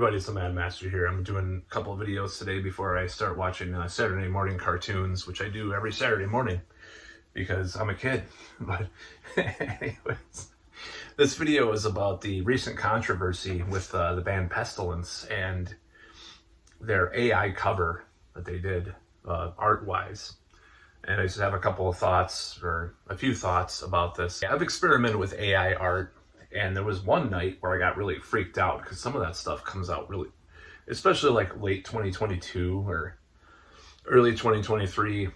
everybody, it's the Mad Master here. I'm doing a couple of videos today before I start watching Saturday morning cartoons, which I do every Saturday morning because I'm a kid. But anyways, this video is about the recent controversy with the band Pestilence and their AI cover that they did art-wise. And I just have a couple of thoughts, or a few thoughts about this. I've experimented with AI art, and there was one night where I got really freaked out because some of that stuff comes out really, especially like late 2022 or early 2023,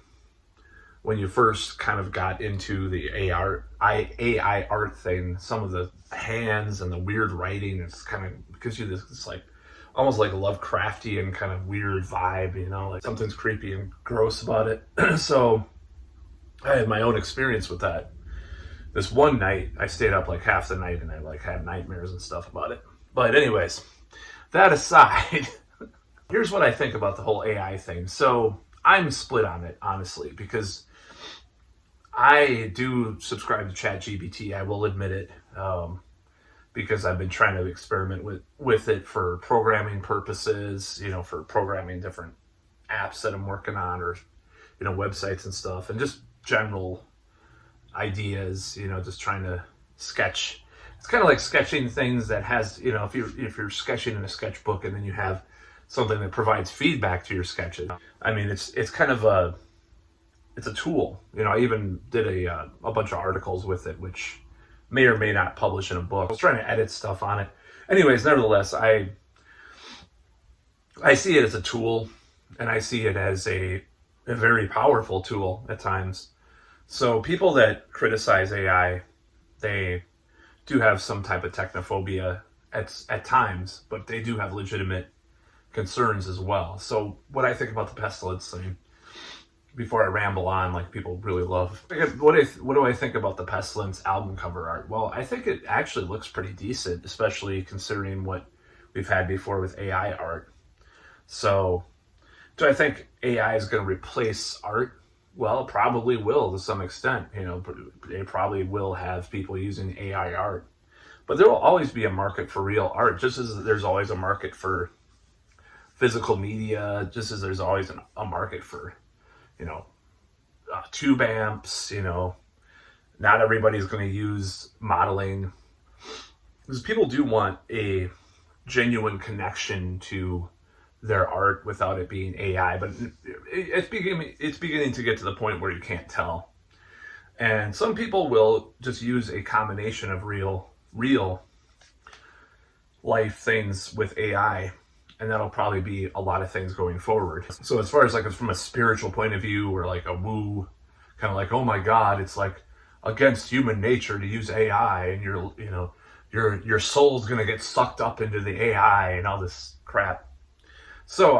when you first kind of got into the AI art thing. Some of the hands and the weird writing, it's kind of gives you this, it's like almost like a Lovecraftian kind of weird vibe, you know, like something's creepy and gross about it. So I had my own experience with that. This one night, I stayed up like half the night and I like had nightmares and stuff about it. But anyways, that aside, here's what I think about the whole AI thing. So I'm split on it, honestly, because I do subscribe to ChatGPT. I will admit it, because I've been trying to experiment with it for programming purposes, you know, for programming different apps that I'm working on, or, you know, websites and stuff, and just general ideas, you know, just trying to sketch. It's kind of like sketching things that has, you know, if you're sketching in a sketchbook and then you have something that provides feedback to your sketches. I mean, it's kind of it's a tool. You know, I even did a bunch of articles with it, which may or may not publish in a book. I was trying to edit stuff on it. Anyways, nevertheless, I see it as a tool, and I see it as a very powerful tool at times. So people that criticize AI, they do have some type of technophobia at times, but they do have legitimate concerns as well. So what I think about the Pestilence thing, before I ramble on like people really love, what do I think about the Pestilence album cover art? Well, I think it actually looks pretty decent, especially considering what we've had before with AI art. So do I think AI is going to replace art? Well, it probably will to some extent. You know, they probably will have people using AI art. But there will always be a market for real art, just as there's always a market for physical media, just as there's always a market for, you know, tube amps. You know, not everybody's going to use modeling, because people do want a genuine connection to their art without it being AI, but it's beginning to get to the point where you can't tell. And some people will just use a combination of real life things with AI, and that'll probably be a lot of things going forward. So as far as like from a spiritual point of view, or like a woo, kind of like, oh my God, it's like against human nature to use AI, and your soul's gonna get sucked up into the AI and all this crap. So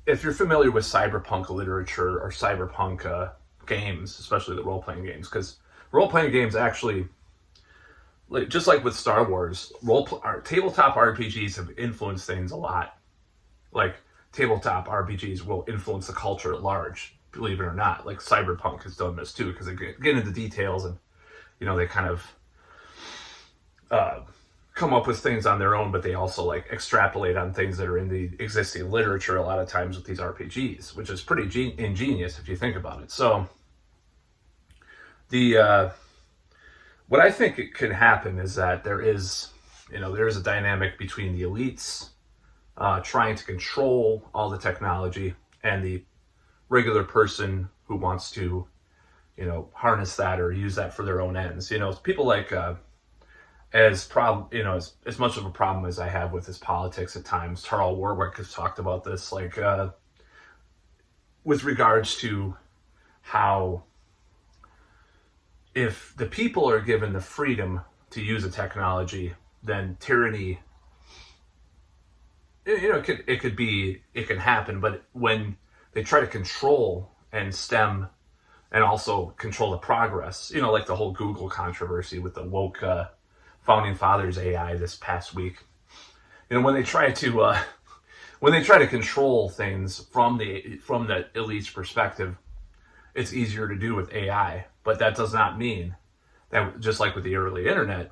if you're familiar with cyberpunk literature or cyberpunk games, especially the role-playing games, because role-playing games actually, like, just like with Star Wars, tabletop RPGs have influenced things a lot. Like, tabletop RPGs will influence the culture at large, believe it or not. Like, cyberpunk has done this too, because they get into details, and, you know, they kind of come up with things on their own, but they also like extrapolate on things that are in the existing literature a lot of times with these RPGs, which is pretty ingenious if you think about it. So what I think it could happen is that there is a dynamic between the elites trying to control all the technology, and the regular person who wants to, you know, harness that or use that for their own ends. You know, people like as much of a problem as I have with his politics at times, Tarl Warwick has talked about this, like with regards to how if the people are given the freedom to use a technology, then tyranny, you know, it can happen. But when they try to control and stem and also control the progress, you know, like the whole Google controversy with the woke founding fathers AI this past week. You know, when they try to control things from the elite's perspective, it's easier to do with AI. But that does not mean that, just like with the early internet,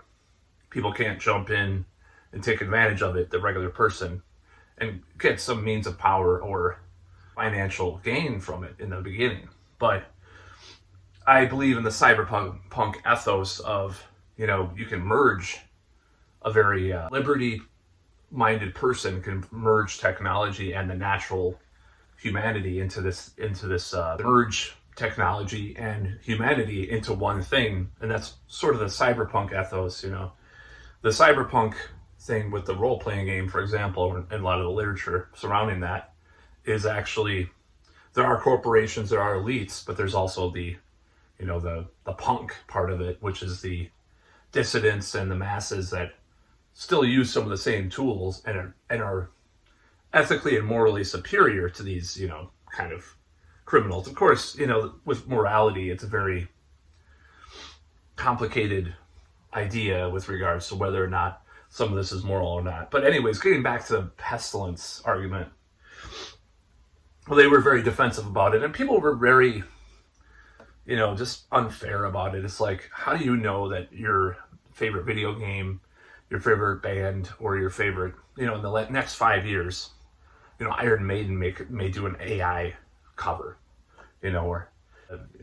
people can't jump in and take advantage of it, the regular person, and get some means of power or financial gain from it in the beginning. But I believe in the cyberpunk ethos of, you know, you can merge a very liberty-minded person can merge technology and the natural humanity into this merge technology and humanity into one thing, and that's sort of the cyberpunk ethos. You know, the cyberpunk thing with the role-playing game, for example, and a lot of the literature surrounding that is actually, there are corporations, there are elites, but there's also the, you know, the punk part of it, which is the dissidents and the masses that still use some of the same tools and are ethically and morally superior to these, you know, kind of criminals. Of course, you know, with morality, it's a very complicated idea with regards to whether or not some of this is moral or not. But anyways, getting back to the pestilence argument, well, they were very defensive about it, and people were very, you know, just unfair about it. It's like, how do you know that your favorite video game, your favorite band, or your favorite, you know, in the next 5 years, you know, Iron Maiden may do an AI cover, you know, or,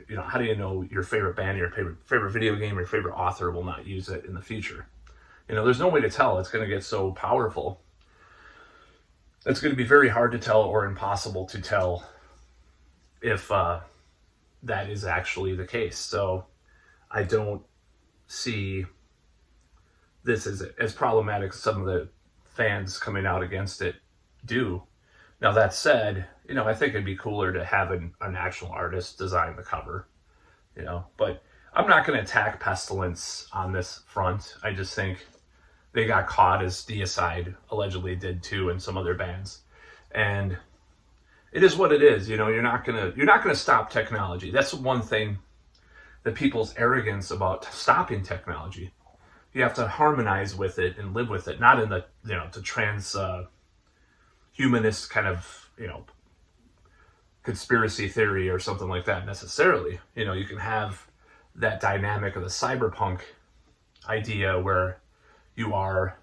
you know, how do you know your favorite band, your favorite video game, or your favorite author will not use it in the future? You know, there's no way to tell. It's going to get so powerful. It's going to be very hard to tell or impossible to tell if that is actually the case. So I don't see this as problematic as some of the fans coming out against it do. Now, that said, you know, I think it'd be cooler to have an actual artist design the cover, you know, but I'm not going to attack Pestilence on this front. I just think they got caught, as Deicide allegedly did too, and some other bands. And it is what it is. You know, you're not gonna stop technology. That's one thing that people's arrogance about stopping technology. You have to harmonize with it and live with it, not in the, you know, the humanist kind of, you know, conspiracy theory or something like that necessarily. You know, you can have that dynamic of the cyberpunk idea where you are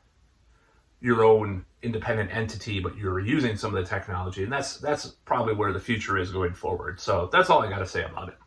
your own independent entity, but you're using some of the technology, and that's probably where the future is going forward. So that's all I got to say about it.